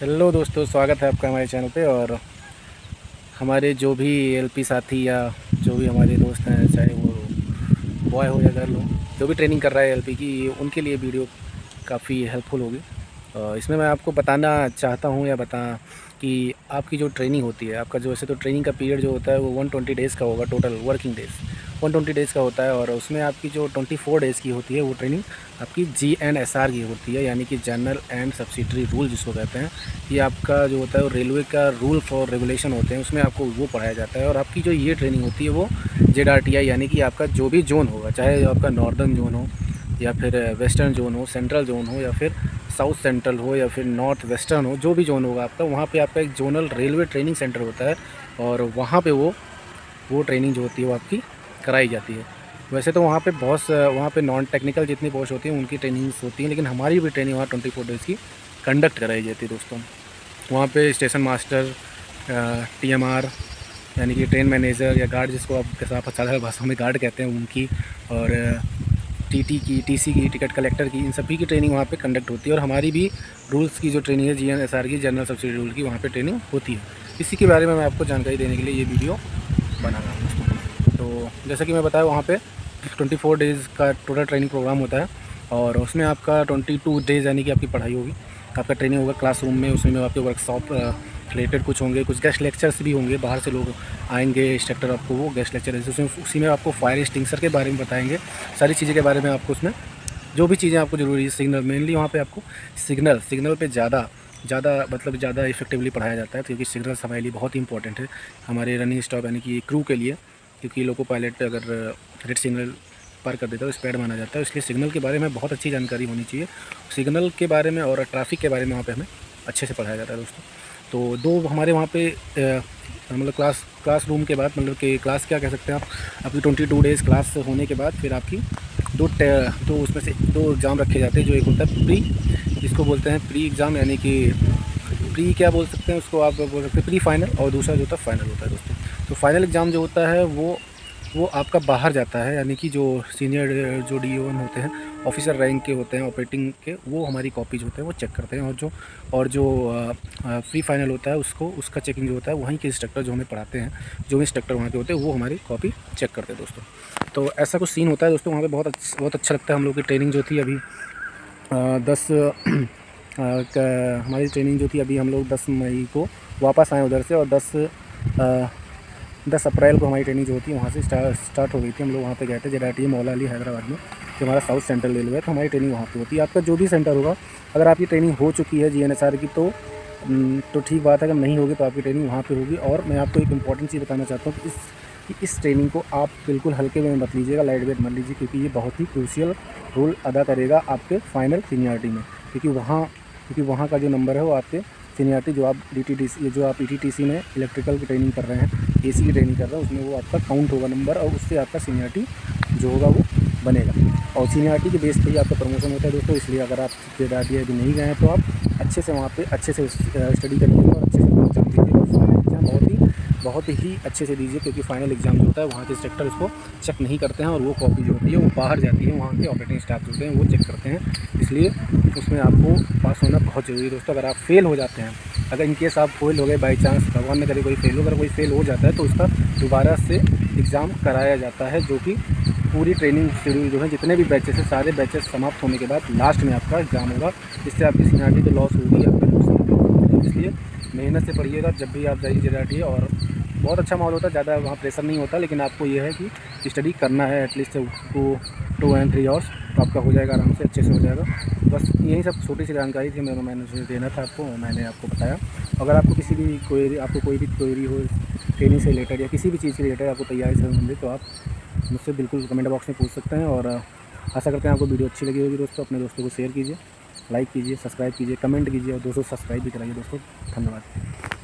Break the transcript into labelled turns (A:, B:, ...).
A: Hello दोस्तों, स्वागत है आपका हमारे चैनल पे। और हमारे जो भी एलपी साथी या जो भी हमारे दोस्त हैं, चाहे वो बॉय हो या गर्ल हो, जो भी ट्रेनिंग कर रहा है एलपी की, उनके लिए वीडियो काफ़ी हेल्पफुल होगी। इसमें मैं आपको बताना चाहता हूँ या बता कि आपकी जो ट्रेनिंग होती है, आपका जो वैसे तो ट्रेनिंग का पीरियड जो होता है वो 120 डेज़ का होगा, टोटल वर्किंग डेज़ 120 डेज़ का होता है। और उसमें आपकी जो 24 डेज़ की होती है वो ट्रेनिंग आपकी GNSR की होती है, यानी कि जनरल एंड सब्सिडरी रूल जिसको कहते हैं। ये आपका जो होता है वो रेलवे का रूल्स और रेगुलेशन होते हैं, उसमें आपको वो पढ़ाया जाता है। और आपकी जो ये ट्रेनिंग होती है वो ZRTI, यानी कि आपका जो भी जोन होगा, चाहे आपका नॉर्दर्न जोन हो या फिर वेस्टर्न जोन हो, सेंट्रल जोन हो या फिर साउथ सेंट्रल हो या फिर नॉर्थ वेस्टर्न हो, जो भी जोन होगा आपका, वहाँ पे आपका एक जोनल रेलवे ट्रेनिंग सेंटर होता है। और वहाँ पे वो ट्रेनिंग जो होती है वो आपकी कराई जाती है। वैसे तो वहाँ पे नॉन टेक्निकल जितनी पोस्ट होती हैं उनकी ट्रेनिंग्स होती हैं, लेकिन हमारी भी ट्रेनिंग वहाँ 24 डेज़ की कंडक्ट कराई जाती है दोस्तों। वहाँ पे स्टेशन मास्टर, TMR यानी कि ट्रेन मैनेजर या गार्ड, जिसको आप साधारण भाषा में गार्ड कहते हैं, उनकी, और TT की, TC की, टिकट कलेक्टर की, इन सभी की ट्रेनिंग वहाँ पे कंडक्ट होती है। और हमारी भी रूल्स की जो ट्रेनिंग है GNSR की, जनरल सब्सिडी रूल की, वहाँ पे ट्रेनिंग होती है। इसी के बारे में मैं आपको जानकारी देने के लिए ये वीडियो बना रहा हूँ दोस्तों। तो जैसा कि मैं बताया, वहाँ पे 24 डेज़ का टोटल ट्रेनिंग प्रोग्राम होता है। और उसमें आपका 22 डेज़ यानी कि आपकी पढ़ाई होगी, आपका ट्रेनिंग होगा क्लासरूम में। उसमें आपके वर्कशॉप रिलेटेड कुछ होंगे, कुछ गेस्ट लेक्चर्स भी होंगे, बाहर से लोग आएंगे, इंस्ट्रक्टर आपको वो गेस्ट लेक्चर उसमें उसी में आपको फायर एक्सटिंग्विशर के बारे में बताएंगे, सारी चीज़ें के बारे में आपको उसमें जो भी चीज़ें आपको ज़रूरी है। सिग्नल मेनली वहाँ पे आपको सिग्नल पे ज़्यादा ज़्यादा इफेक्टिवली पढ़ाया जाता है, क्योंकि सिग्नल्स हमारे लिए बहुत ही इंपॉर्टेंट है, हमारे रनिंग स्टॉप यानी कि क्रू के लिए। क्योंकि लोको पायलट अगर रेड सिग्नल पार कर देता है तो स्पैड माना जाता है, इसलिए सिग्नल के बारे में बहुत अच्छी जानकारी होनी चाहिए। सिग्नल के बारे में और ट्रैफिक के बारे में वहाँ पे हमें अच्छे से पढ़ाया जाता है दोस्तों। तो दो हमारे वहाँ पे मतलब क्लासरूम के बाद, मतलब कि क्लास क्या कह सकते हैं आप, आपकी 22 डेज़ क्लास होने के बाद फिर आपकी दो उसमें से दो एग्ज़ाम रखे जाते हैं। जो एक होता है प्री, जिसको बोलते हैं प्री एग्ज़ाम, यानी कि प्री क्या बोल सकते हैं उसको, आप बोल सकते हैं प्री फाइनल, और दूसरा जो होता है फाइनल होता है दोस्तों। तो फाइनल एग्ज़ाम जो होता है वो आपका बाहर जाता है, यानी कि जो सीनियर जो DO1 होते हैं, ऑफिसर रैंक के होते हैं, ऑपरेटिंग के, वो हमारी कॉपीज होते हैं वो चेक करते हैं। और जो प्री फाइनल होता है उसका चेकिंग जो होता है वहीं के इंस्ट्रक्टर जो हमें पढ़ाते हैं, जो भी इंस्ट्रक्टर वहाँ के होते हैं, वो हमारी कॉपी चेक करते हैं दोस्तों। तो ऐसा कुछ सीन होता है दोस्तों वहाँ पे। बहुत अच्छा लगता है। हम लोग की ट्रेनिंग जो थी अभी 10 हमारी ट्रेनिंग जो थी अभी, हम लोग 10 मई को वापस आए उधर से, और 10 अप्रैल को हमारी ट्रेनिंग जो होती है वहाँ से स्टार्ट हो गई थी। हम लोग वहाँ पे गए थे ZRTI मौला अली हैदराबाद में, जो हमारा साउथ सेंट्रल रेलवे है। तो हमारी ट्रेनिंग वहाँ पे होती है। आपका जो भी सेंटर होगा, अगर आपकी ट्रेनिंग हो चुकी है GNSR की तो ठीक बात है, अगर नहीं होगी तो आपकी ट्रेनिंग वहाँ पे होगी। और मैं आपको एक इंपॉर्टेंट चीज़ बताना चाहता हूँ कि इस ट्रेनिंग को आप बिल्कुल हल्के में मत लीजिएगा, लाइट वेट मत लीजिए, क्योंकि ये बहुत ही क्रूशियल रोल अदा करेगा आपके फाइनल सीनियरिटी में। क्योंकि वहाँ का जो नंबर है वो आपके सीनियरिटी, जो आप DTTC, जो आप ETTC में इलेक्ट्रिकल की ट्रेनिंग कर रहे हैं, AC की ट्रेनिंग कर रहे हैं, उसमें वो आपका काउंट होगा नंबर, और उससे आपका सीनियरिटी जो होगा वो बनेगा। और सीनियरिटी के बेस पे ही आपका प्रमोशन होता है दोस्तों। इसलिए अगर आप ZRTI अभी नहीं गए हैं तो आप अच्छे से वहाँ पे अच्छे से स्टडी करिए और अच्छे से एग्जाम दीजिए। और फाइनल एग्ज़ाम बहुत ही अच्छे से दीजिए, क्योंकि फाइनल एग्ज़ाम जो होता है वहाँ के इंस्ट्रक्टर उसको चेक नहीं करते हैं, और वो कॉपी जो होती है वो बाहर जाती है, वहाँ के ऑपरेटिंग स्टाफ जो होते हैं वो चेक करते हैं। इसलिए उसमें आपको पास होना बहुत ज़रूरी है दोस्तों। अगर आप फेल हो जाते हैं, अगर इनकेस आप फेल हो गए बाई चांस, भगवान न करे कोई फेल हो, अगर कोई फेल हो जाता है तो उसका दोबारा से एग्ज़ाम कराया जाता है, जो कि पूरी ट्रेनिंग शेड्यूल जो है, जितने भी बैचेस हैं, सारे बैचेस समाप्त होने के बाद लास्ट में आपका एग्ज़ाम होगा। इससे आपकी सीनियरिटी तो लॉस होगी, आपका नुकसान। इसलिए मेहनत से पढ़िएगा जब भी आप जाइए ZRTI। और बहुत अच्छा माहौल होता है, ज़्यादा वहाँ प्रेशर नहीं होता, लेकिन आपको ये है कि स्टडी करना है एटलीस्ट 2 and 3 आवर्स, तो आपका हो जाएगा आराम से, अच्छे से हो जाएगा। बस यही सब छोटी सी जानकारी थी मैंने देना था आपको, मैंने आपको बताया। अगर आपको कोई भी क्वेरी हो ट्रेनिंग से रिलेटेड या किसी भी चीज़ से रिलेटेड, आपको तैयारी से संबंधित, तो आप मुझसे बिल्कुल कमेंट बॉक्स में पूछ सकते हैं। और आशा करते हैं आपको वीडियो अच्छी लगी होगी दोस्तों। अपने दोस्तों को शेयर कीजिए, लाइक कीजिए, सब्सक्राइब कीजिए, कमेंट कीजिए, और दोस्तों सब्सक्राइब भी कराइए दोस्तों। धन्यवाद।